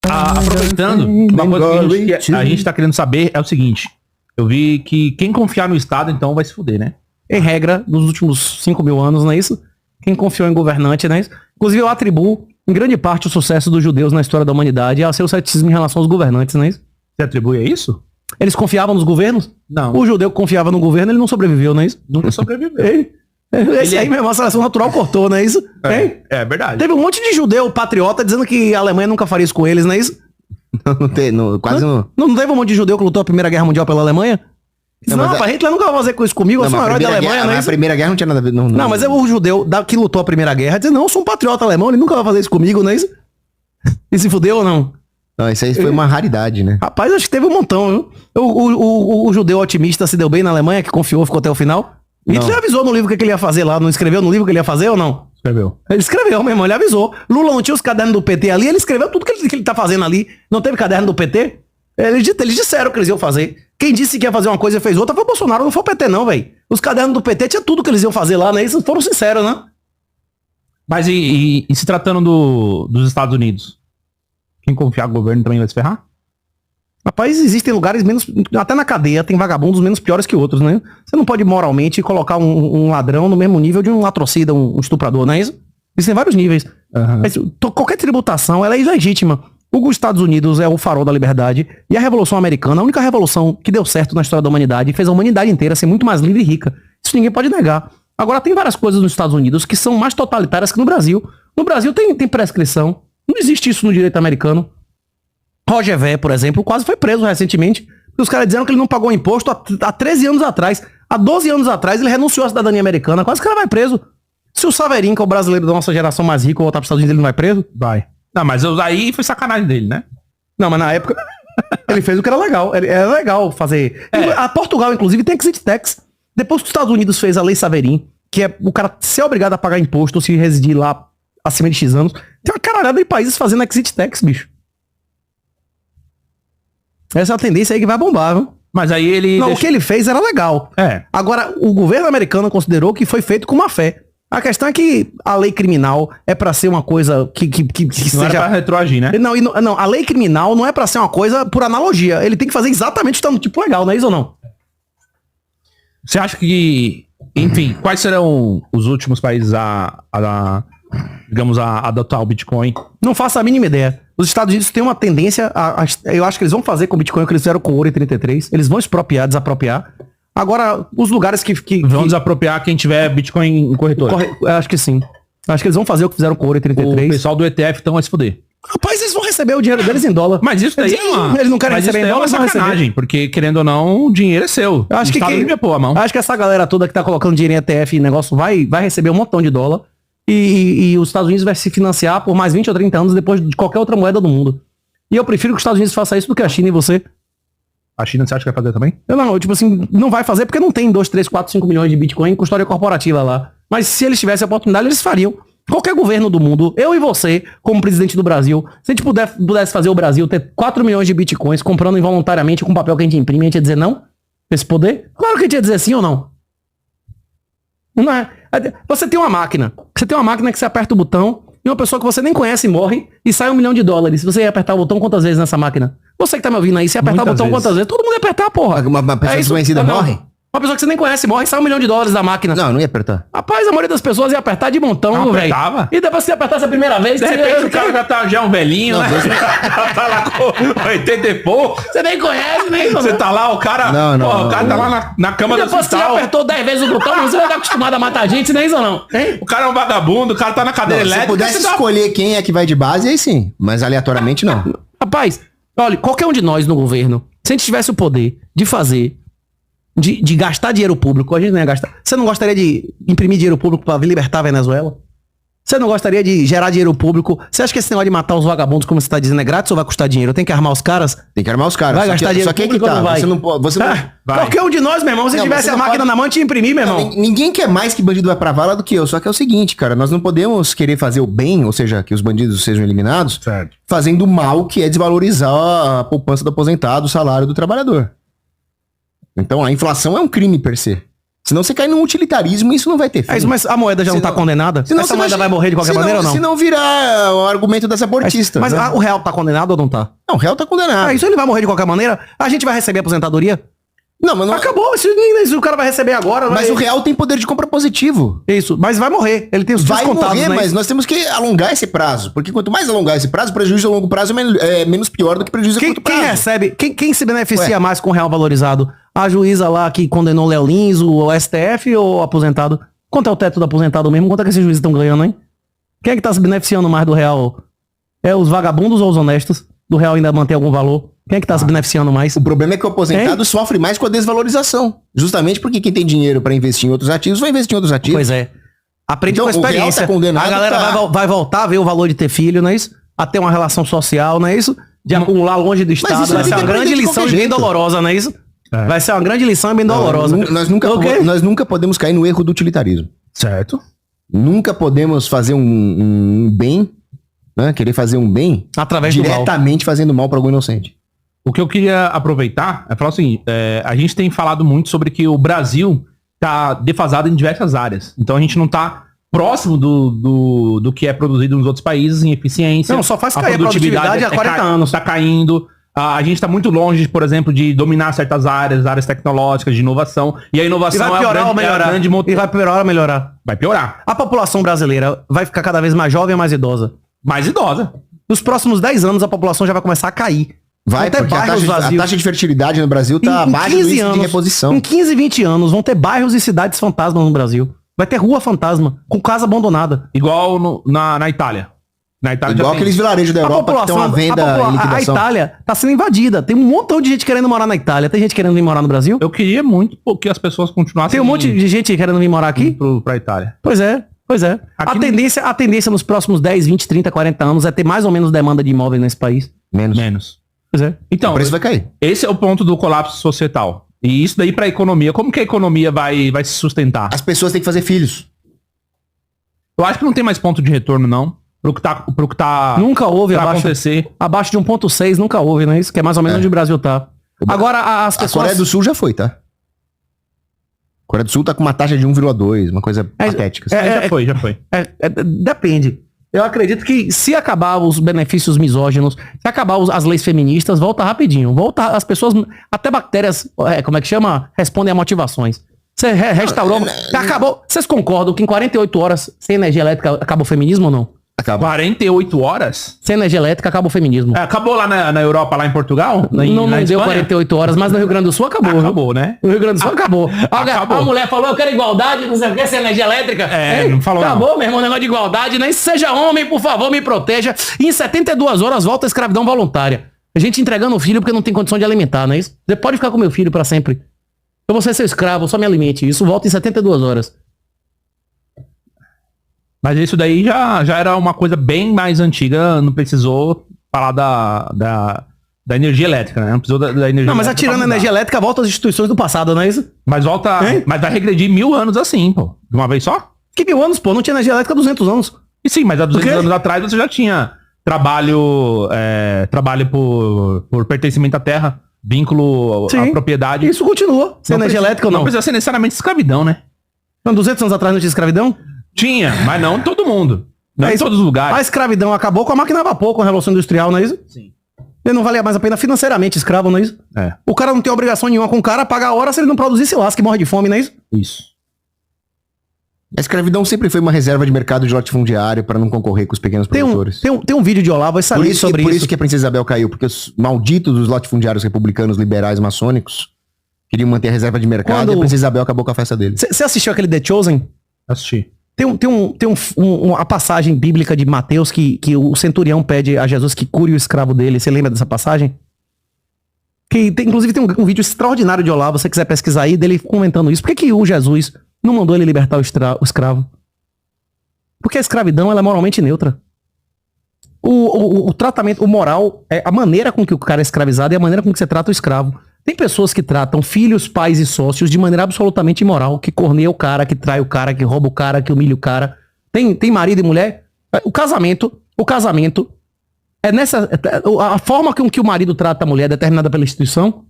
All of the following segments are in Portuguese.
Aproveitando, uma coisa que a gente tá querendo saber é o seguinte. Eu vi que quem confiar no Estado, então, vai se fuder, né? Em regra, nos últimos 5.000 anos, não é isso? Quem confiou em governante, não é isso? Inclusive, eu atribuo, em grande parte, o sucesso dos judeus na história da humanidade a seu ceticismo em relação aos governantes, não é isso? Você atribui a isso? Eles confiavam nos governos? Não. O judeu que confiava no governo, ele não sobreviveu, não é isso? Nunca sobreviveu. Esse aí mesmo, a seleção natural cortou, não é isso? É verdade. Teve um monte de judeu patriota dizendo que a Alemanha nunca faria isso com eles, não é isso? Não teve um monte de judeu que lutou a Primeira Guerra Mundial pela Alemanha? Não, Hitler nunca vai fazer isso comigo, eu sou um herói da Alemanha, não é isso? A Primeira Guerra não tinha nada a ver. Não, mas é o judeu que lutou a Primeira Guerra diz, não, eu sou um patriota alemão, ele nunca vai fazer isso comigo, não é isso? E se fudeu ou não? Não, isso aí foi uma raridade, né? Rapaz, acho que teve um montão, viu? O judeu otimista se deu bem na Alemanha, que confiou, ficou até o final. Hitler avisou no livro o que ele ia fazer lá, não escreveu no livro o que ele ia fazer ou não? Escreveu. Ele escreveu, meu irmão, ele avisou. Lula não tinha os cadernos do PT ali, ele escreveu tudo que ele tá fazendo ali. Não teve caderno do PT? Eles disseram que eles iam fazer. Quem disse que ia fazer uma coisa e fez outra foi o Bolsonaro, não foi o PT não, velho. Os cadernos do PT tinha tudo que eles iam fazer lá, né? Eles foram sinceros, né? Mas e se tratando dos Estados Unidos? Quem confiar no governo também vai se ferrar? Rapaz, existem lugares menos... Até na cadeia tem vagabundos menos piores que outros, né? Você não pode moralmente colocar um ladrão no mesmo nível de um latrocida, um estuprador, não é isso? Existem vários níveis. Mas, qualquer tributação, ela é ilegítima. Os Estados Unidos é o farol da liberdade. E a Revolução Americana, a única revolução que deu certo na história da humanidade, fez a humanidade inteira ser muito mais livre e rica. Isso ninguém pode negar. Agora, tem várias coisas nos Estados Unidos que são mais totalitárias que no Brasil. No Brasil tem prescrição. Não existe isso no direito americano. Roger Ver, por exemplo, quase foi preso recentemente. Os caras disseram que ele não pagou imposto há 13 anos atrás. Há 12 anos atrás ele renunciou à cidadania americana. Quase que ele vai preso. Se o Saverin, que é o brasileiro da nossa geração mais rico, voltar para os Estados Unidos, ele não vai preso? Vai. Não, mas aí foi sacanagem dele, né? Não, mas na época ele fez o que era legal. Era legal fazer. A Portugal, inclusive, tem exit tax. Depois que os Estados Unidos fez a lei Saverin, que é o cara ser obrigado a pagar imposto se residir lá acima de X anos, tem uma caralhada de países fazendo exit tax, bicho. Essa é a tendência aí que vai bombar, viu? Mas aí ele... Não, o que ele fez era legal. Agora, o governo americano considerou que foi feito com má fé. A questão é que a lei criminal é pra ser uma coisa que não seja... era pra retroagir, né? Não, a lei criminal não é pra ser uma coisa por analogia. Ele tem que fazer exatamente o que tá no tipo legal, não é isso ou não? Você acha que... Enfim, quais serão os últimos países digamos, a adotar o Bitcoin? Não faço a mínima ideia. Os Estados Unidos têm uma tendência eu acho que eles vão fazer com o Bitcoin o que eles fizeram com o ouro em 33. Eles vão expropriar, desapropriar. Agora, os lugares que vão desapropriar quem tiver Bitcoin em corretora. Acho que sim. Acho que eles vão fazer o que fizeram com o ouro em 33. O pessoal do ETF então vai se fuder. Rapaz, eles vão receber o dinheiro deles em dólar. Mas isso daí eles não querem receber em dólar, é uma sacanagem, porque querendo ou não, o dinheiro é seu. Eu acho que acho que essa galera toda que tá colocando dinheiro em ETF e negócio vai receber um montão de dólar. E os Estados Unidos vai se financiar por mais 20 ou 30 anos depois de qualquer outra moeda do mundo. E eu prefiro que os Estados Unidos façam isso do que a China e você. A China, você acha que vai fazer também? Tipo assim, não vai fazer porque não tem 2, 3, 4, 5 milhões de Bitcoin em custódia corporativa lá. Mas se eles tivessem a oportunidade, eles fariam. Qualquer governo do mundo, eu e você, como presidente do Brasil, se a gente pudesse fazer o Brasil ter 4 milhões de Bitcoins comprando involuntariamente com papel que a gente imprime, a gente ia dizer não? Esse poder? Claro que a gente ia dizer sim ou não. Não é. Você tem uma máquina. Você tem uma máquina que você aperta o botão e uma pessoa que você nem conhece morre e sai $1 milhão. Se você ia apertar o botão quantas vezes nessa máquina? Você que tá me ouvindo aí, se apertar o botão quantas vezes? Todo mundo ia apertar, porra. Uma pessoa desconhecida morre? Uma pessoa que você nem conhece morre e sai $1 milhão da máquina. Não ia apertar. Rapaz, a maioria das pessoas ia apertar de montão, velho. E depois que você apertasse a primeira vez... De repente o cara já é um velhinho, né? Já tá lá com 80 e pouco. Você nem conhece, nem... Você tá lá, o cara... O cara tá lá na cama do hospital. Depois que você apertou 10 vezes o botão, você vai estar acostumado a matar gente, não é isso ou não? O cara é um vagabundo, o cara tá na cadeira elétrica. Se pudesse escolher quem é que vai de base, aí sim. Mas aleatoriamente não. Rapaz, olha, qualquer um de nós no governo, se a gente tivesse o poder de fazer... De gastar dinheiro público, a gente não ia gastar. Você não gostaria de imprimir dinheiro público pra libertar a Venezuela? Você não gostaria de gerar dinheiro público? Você acha que esse negócio de matar os vagabundos, como você tá dizendo, é grátis ou vai custar dinheiro? Tem que armar os caras? Tem que armar os caras. Vai gastar dinheiro só que público ou não vai? Você não pode... Qualquer um de nós, meu irmão, se tivesse a máquina na mão, tinha imprimir, meu irmão. Ninguém quer mais que bandido vai pra vala do que eu. Só que é o seguinte, cara, nós não podemos querer fazer o bem, ou seja, que os bandidos sejam eliminados, fazendo o mal, que é desvalorizar a poupança do aposentado, o salário do trabalhador. Então a inflação é um crime per se. Senão você cai num utilitarismo e isso não vai ter fim. É isso, mas a moeda já não tá condenada? Senão Essa moeda vai morrer de qualquer maneira ou não? Se não virar o argumento das abortistas. Mas né? o real tá condenado ou não tá? Não, o réu tá condenado. É isso, ele vai morrer de qualquer maneira? A gente vai receber aposentadoria? Não, mas não... Acabou, isso o cara vai receber agora. Mas o real tem poder de compra positivo. Isso, mas vai morrer. Ele tem os dias Vai contados, morrer, né? mas nós temos que alongar esse prazo. Porque quanto mais alongar esse prazo, o prejuízo a longo prazo é menos pior do que prejuízo a curto prazo. Quem recebe, quem se beneficia mais com o real valorizado? A juíza lá que condenou Léo Lins, o STF ou o aposentado? Quanto é o teto do aposentado mesmo? Quanto é que esses juízes estão ganhando, hein? Quem é que tá se beneficiando mais do real? É os vagabundos ou os honestos? Do real ainda manter algum valor? Quem é que tá se beneficiando mais? O problema é que o aposentado sofre mais com a desvalorização. Justamente porque quem tem dinheiro para investir em outros ativos vai investir em outros ativos. Pois é. Aprende Então, com a o real experiência. tá condenado, A galera vai voltar a ver o valor de ter filho, não é isso? A ter uma relação social, não é isso? De acumular longe do Estado. isso Vai tem ser que uma grande aprender de lição e qualquer bem jeito. dolorosa, não é isso? É. Vai ser uma grande lição e bem dolorosa. Nós nunca podemos cair no erro do utilitarismo. Certo. Nunca podemos fazer um bem, né? Querer fazer um bem Através do mal. diretamente fazendo mal para algum inocente. O que eu queria aproveitar é falar o seguinte, a gente tem falado muito sobre que o Brasil tá defasado em diversas áreas. Então a gente não tá próximo do que é produzido nos outros países em eficiência. Não, só faz cair a produtividade há 40 anos. Tá caindo. A gente tá muito longe, por exemplo, de dominar certas áreas tecnológicas, de inovação. E a E inovação vai piorar ou melhorar? E vai piorar ou melhorar? Vai piorar. A população brasileira vai ficar cada vez mais jovem ou mais idosa? Mais idosa. Nos próximos 10 anos a população já vai começar a cair. Vai, Vão ter porque a bairros vazios. taxa de fertilidade no Brasil tá abaixo do índice de reposição. Em 15, 20 anos vão ter bairros e cidades fantasmas no Brasil. Vai ter rua fantasma, com casa abandonada. Igual na Itália. Na Itália Igual já tem. aqueles vilarejos da Europa que tem uma venda em a liquidação. Itália tá sendo invadida. Tem um montão de gente querendo morar na Itália. Tem gente querendo vir morar no Brasil? Eu queria muito que as pessoas continuassem Tem um monte de gente querendo vir morar aqui? pra Itália. Pois é. Aqui A tendência nos próximos 10, 20, 30, 40 anos é ter mais ou menos demanda de imóveis nesse país. Menos. Pois é. Então, O preço vai cair. esse é o ponto do colapso societal. E isso daí pra economia. Como que a economia vai se sustentar? As pessoas têm que fazer filhos. Eu acho que não tem mais ponto de retorno, não. Pro que tá Nunca houve pra abaixo, acontecer. abaixo de 1,6, nunca houve, não é isso? Que é mais ou menos onde o Brasil tá. Agora, as A pessoas... Coreia do Sul já foi, tá? A Coreia do Sul tá com uma taxa de 1,2, uma coisa patética. Já foi. Depende. Eu acredito que se acabar os benefícios misóginos, se acabar as leis feministas, volta rapidinho. Volta as pessoas, até bactérias, como é que chama? Respondem a motivações. Você restaurou, acabou. Vocês concordam que em 48 horas sem energia elétrica acaba o feminismo ou não? Acaba. 48 horas? Sem energia elétrica acaba o feminismo. Acabou lá na Europa, lá em Portugal? Não deu Espanha? 48 horas, mas no Rio Grande do Sul acabou. Acabou, né? No Rio Grande do Sul acabou. Acabou. A mulher falou, eu quero igualdade, não sei o que, sem energia elétrica. Não falou Acabou, não. meu irmão, negócio de igualdade, né? Seja homem, por favor, me proteja. E em 72 horas volta a escravidão voluntária. A gente entregando o filho porque não tem condição de alimentar, não é isso? Você pode ficar com meu filho pra sempre. Eu vou ser seu escravo, só me alimente. Isso volta em 72 horas. Mas isso daí já era uma coisa bem mais antiga, não precisou falar da energia elétrica, né? Não precisou da energia Não, mas elétrica atirando a pra mudar. energia elétrica, volta às instituições do passado, não é isso? Mas volta. Hein? Mas vai regredir 1000 anos assim, pô. De uma vez só? Que 1000 anos, pô? Não tinha energia elétrica há 200 anos. E sim, mas há 200 quê? anos atrás você já tinha trabalho por pertencimento à terra, vínculo à propriedade. Isso continua. Sem Não energia precisa- elétrica ou não? Não precisa ser necessariamente escravidão, né? Não, 200 anos atrás não tinha escravidão? Tinha, mas não em todo mundo. Não em isso. todos os lugares. A escravidão acabou com a máquina a vapor, com a Revolução Industrial, não é isso? Sim. Ele não valia mais a pena financeiramente escravo, não é isso? É, O cara não tem obrigação nenhuma com o cara, pagar a hora se ele não produzir, se lasca e morre de fome, não é isso? isso. A escravidão sempre foi uma reserva de mercado de latifundiário para não concorrer com os pequenos produtores. Tem um vídeo de Olavo Por excelente isso, sobre por isso. isso que a Princesa Isabel caiu, porque os malditos dos latifundiários republicanos, liberais, maçônicos queriam manter a reserva de mercado Quando- e a Princesa Isabel acabou com a festa deles. Você assistiu aquele The Chosen? Assisti. Tem uma passagem bíblica de Mateus que o centurião pede a Jesus que cure o escravo dele. Você lembra dessa passagem? Inclusive tem um vídeo extraordinário de Olavo, se você quiser pesquisar aí, dele comentando isso. Por que o Jesus não mandou ele libertar o escravo? Porque a escravidão ela é moralmente neutra. O tratamento, o moral, é a maneira com que o cara é escravizado e a maneira com que você trata o escravo. Tem pessoas que tratam filhos, pais e sócios de maneira absolutamente imoral, que corneia o cara, que trai o cara, que rouba o cara, que humilha o cara. Tem marido e mulher. O casamento é a forma com que o marido trata a mulher é determinada pela instituição.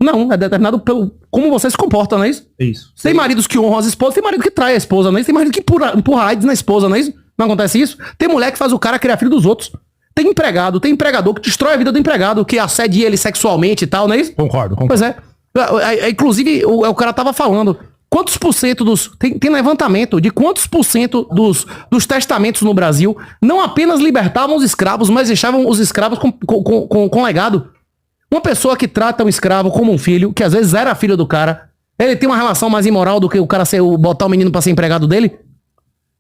Não, é determinado pelo como você se comporta, não é isso? Isso. Tem maridos que honram as esposas, tem marido que trai a esposa, não é isso? Tem marido que empurra AIDS na esposa, não é isso? Não acontece isso? Tem mulher que faz o cara criar filho dos outros. Tem empregado, tem empregador que destrói a vida do empregado, que assedia ele sexualmente e tal, não é isso? Concordo. Pois é. Inclusive, o cara tava falando, quantos por cento dos... Tem levantamento de quantos por cento dos testamentos no Brasil não apenas libertavam os escravos, mas deixavam os escravos com legado. Uma pessoa que trata um escravo como um filho, que às vezes era filho do cara, ele tem uma relação mais imoral do que o cara botar o menino pra ser empregado dele?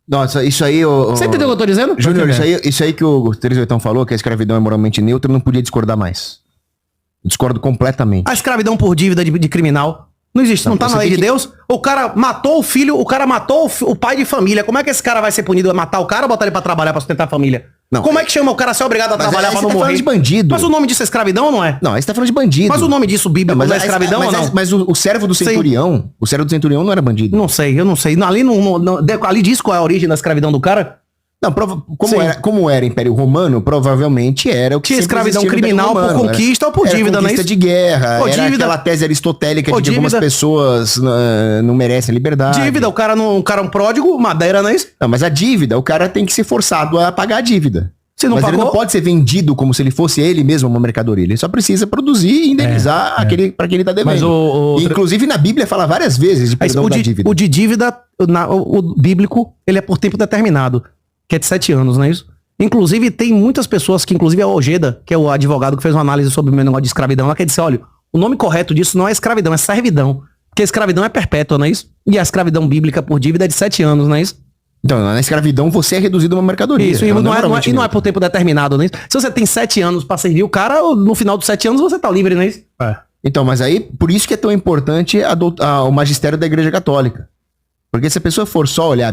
Nossa, isso aí... Você entendeu o que eu tô dizendo? Júnior, isso aí que o 38 falou, que a escravidão é moralmente neutra, não podia discordar mais. Discordo completamente. A escravidão por dívida de criminal não existe, não tá na lei de Deus. O cara matou o filho, o cara matou o pai de família. Como é que esse cara vai ser punido? Matar o cara ou botar ele pra trabalhar pra sustentar a família? Não. Como é que chama o cara a ser obrigado a trabalhar pra não morrer? De bandido. Mas o nome disso é escravidão ou não é? Não, aí você tá falando de bandido. Mas o nome disso bíblico não é escravidão ou não? Mas o servo do centurião, o servo do centurião não era bandido. Não sei, eu não sei. Ali diz qual é a origem da escravidão do cara? Não, como era Império Romano, provavelmente era o que tinha escravidão criminal por conquista ou por dívida, não é isso? Conquista de guerra, era aquela tese aristotélica de que algumas pessoas não merecem liberdade. Dívida, o cara é um pródigo, madeira, não é isso? Não, mas a dívida, o cara tem que ser forçado a pagar a dívida. Mas ele não pode ser vendido como se ele fosse ele mesmo uma mercadoria. Ele só precisa produzir e indenizar para quem ele tá devendo. Mas inclusive na Bíblia fala várias vezes de perdão da dívida. O de dívida, o bíblico, ele é por tempo determinado. Que é de 7 anos, não é isso? Inclusive, tem muitas pessoas que, inclusive a Ojeda, que é o advogado que fez uma análise sobre o meu negócio de escravidão, ela quer dizer, olha, o nome correto disso não é escravidão, é servidão. Porque a escravidão é perpétua, não é isso? E a escravidão bíblica por dívida é de 7 anos, não é isso? Então, na escravidão você é reduzido a uma mercadoria. Isso, e não é por tempo determinado, não é isso? Se você tem 7 anos pra servir o cara, no final dos 7 anos você tá livre, não é isso? Então, mas aí, por isso que é tão importante o magistério da Igreja Católica. Porque se a pessoa for só olhar a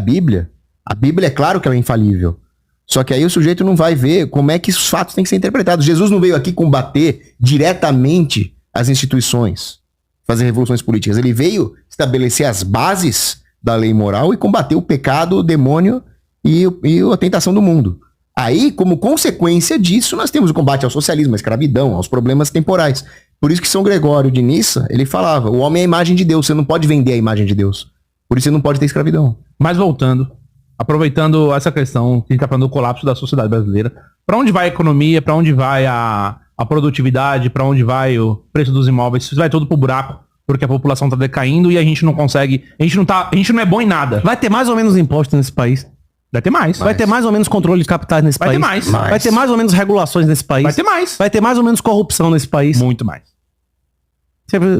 Bíblia é claro que ela é infalível. Só que aí o sujeito não vai ver como é que os fatos têm que ser interpretados. Jesus não veio aqui combater diretamente as instituições, fazer revoluções políticas. Ele veio estabelecer as bases da lei moral e combater o pecado, o demônio e a tentação do mundo. Aí, como consequência disso, nós temos o combate ao socialismo, à escravidão, aos problemas temporais. Por isso que São Gregório de Nissa, ele falava, o homem é a imagem de Deus, você não pode vender a imagem de Deus. Por isso você não pode ter escravidão. Mas voltando, aproveitando essa questão que a gente tá falando do colapso da sociedade brasileira, para onde vai a economia, para onde vai a produtividade, para onde vai o preço dos imóveis? Isso vai todo pro buraco, porque a população tá decaindo e a gente não consegue, a gente não é bom em nada. Vai ter mais ou menos impostos nesse país? Vai ter mais. Vai ter mais ou menos controle de capitais nesse país? Vai ter mais. Vai ter mais ou menos regulações nesse país? Vai ter mais. Vai ter mais ou menos corrupção nesse país? Muito mais.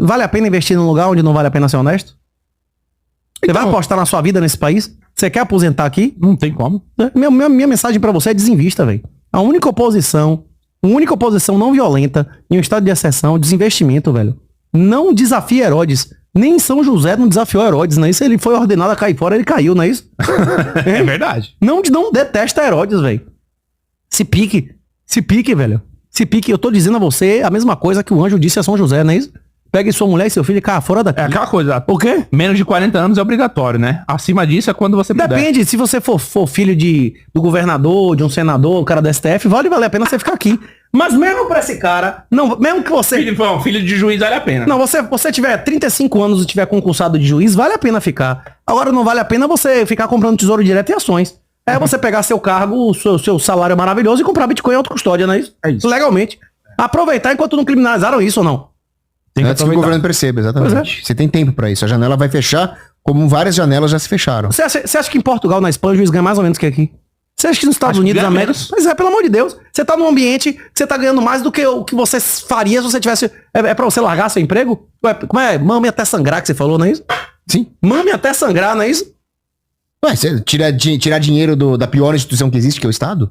Vale a pena investir num lugar onde não vale a pena ser honesto? Você vai apostar na sua vida nesse país? Você quer aposentar aqui? Não tem como. Minha mensagem pra você é desinvista, velho. A única oposição não violenta em um estado de exceção, desinvestimento, velho. Não desafia Herodes. Nem São José não desafiou Herodes, não é isso? Ele foi ordenado a cair fora, ele caiu, não é isso? É verdade. Não detesta Herodes, velho. Se pique, velho. Se pique, eu tô dizendo a você a mesma coisa que o anjo disse a São José, não é isso? Pegue sua mulher e seu filho e caia fora daqui. É aquela coisa. O quê? Menos de 40 anos é obrigatório, né? Acima disso é quando você puder. Depende, se você for filho do governador, de um senador, o cara da STF, vale a pena você ficar aqui. Mas mesmo pra esse cara, não, mesmo que você... Filho de juiz vale a pena. Não, você tiver 35 anos e tiver concursado de juiz, vale a pena ficar. Agora não vale a pena você ficar comprando tesouro direto e ações. É você pegar seu cargo, seu salário maravilhoso e comprar Bitcoin em autocustódia, não é isso? É isso. Legalmente. Aproveitar enquanto não criminalizaram isso ou não. Antes que o governo perceba, exatamente. Você tem tempo pra isso. A janela vai fechar, como várias janelas já se fecharam. Você acha que em Portugal, na Espanha, o juiz ganha mais ou menos que aqui? Você acha que nos Estados Unidos da América... Mas pelo amor de Deus. Você tá num ambiente que você tá ganhando mais do que o que você faria se você tivesse... É pra você largar seu emprego? Como é? Mame até sangrar que você falou, não é isso? Sim. Mame até sangrar, não é isso? Ué, você tirar dinheiro da pior instituição que existe, que é o Estado?